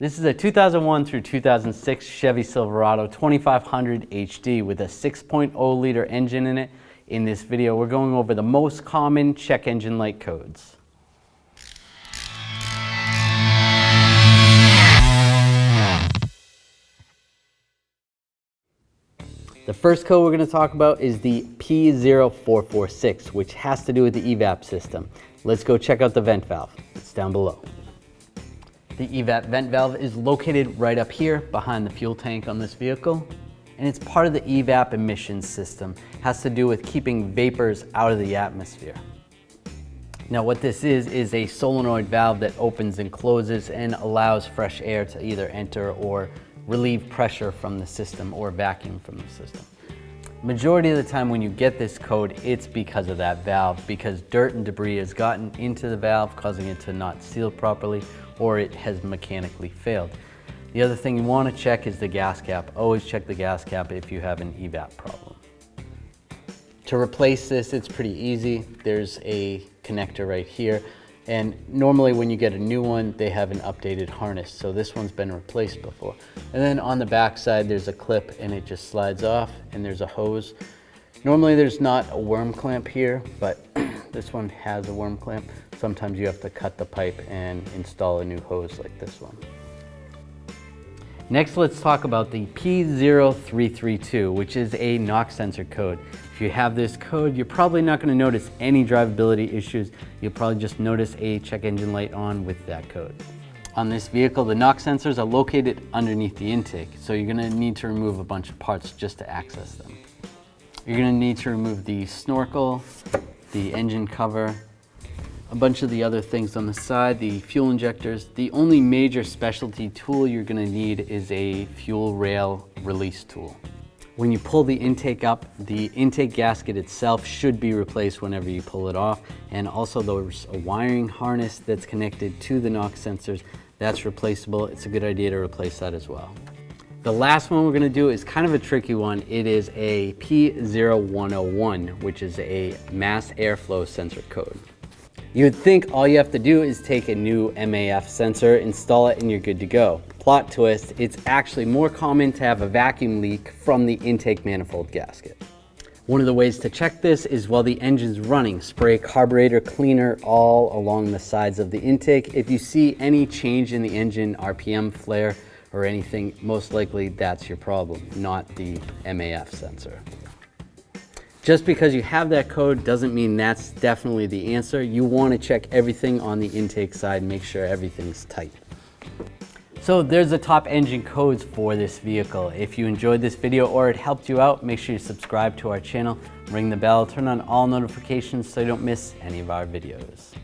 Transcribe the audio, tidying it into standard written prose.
This is a 2001 through 2006 Chevy Silverado 2500 HD with a 6.0 liter engine in it. In this video, we're going over the most common check engine light codes. The first code we're going to talk about is the P0446, which has to do with the EVAP system. Let's go check out the vent valve. It's down below. The EVAP vent valve is located right up here behind the fuel tank on this vehicle, and it's part of the EVAP emissions system. It has to do with keeping vapors out of the atmosphere. Now what this is a solenoid valve that opens and closes and allows fresh air to either enter or relieve pressure from the system or vacuum from the system. Majority of the time when you get this code, it's because of that valve, because dirt and debris has gotten into the valve, causing it to not seal properly, or it has mechanically failed. The other thing you want to check is the gas cap. Always check the gas cap if you have an EVAP problem. To replace this, it's pretty easy. There's a connector right here. And normally when you get a new one, they have an updated harness. So this one's been replaced before. And then on the back side, there's a clip and it just slides off, and there's a hose. Normally there's not a worm clamp here, but this one has a worm clamp. Sometimes you have to cut the pipe and install a new hose like this one. Next, let's talk about the P0332, which is a knock sensor code. If you have this code, you're probably not going to notice any drivability issues. You'll probably just notice a check engine light on with that code. On this vehicle, the knock sensors are located underneath the intake, so you're going to need to remove a bunch of parts just to access them. You're going to need to remove the snorkel, the engine cover, a bunch of the other things on the side, the fuel injectors. The only major specialty tool you're going to need is a fuel rail release tool. When you pull the intake up, the intake gasket itself should be replaced whenever you pull it off, and also there's a wiring harness that's connected to the knock sensors. That's replaceable. It's a good idea to replace that as well. The last one we're going to do is kind of a tricky one. It is a P0101, which is a mass airflow sensor code. You would think all you have to do is take a new MAF sensor, install it, and you're good to go. Plot twist, it's actually more common to have a vacuum leak from the intake manifold gasket. One of the ways to check this is while the engine's running, spray carburetor cleaner all along the sides of the intake. If you see any change in the engine RPM flare or anything, most likely that's your problem, not the MAF sensor. Just because you have that code doesn't mean that's definitely the answer. You want to check everything on the intake side, make sure everything's tight. So there's the top engine codes for this vehicle. If you enjoyed this video or it helped you out, make sure you subscribe to our channel, ring the bell, turn on all notifications so you don't miss any of our videos.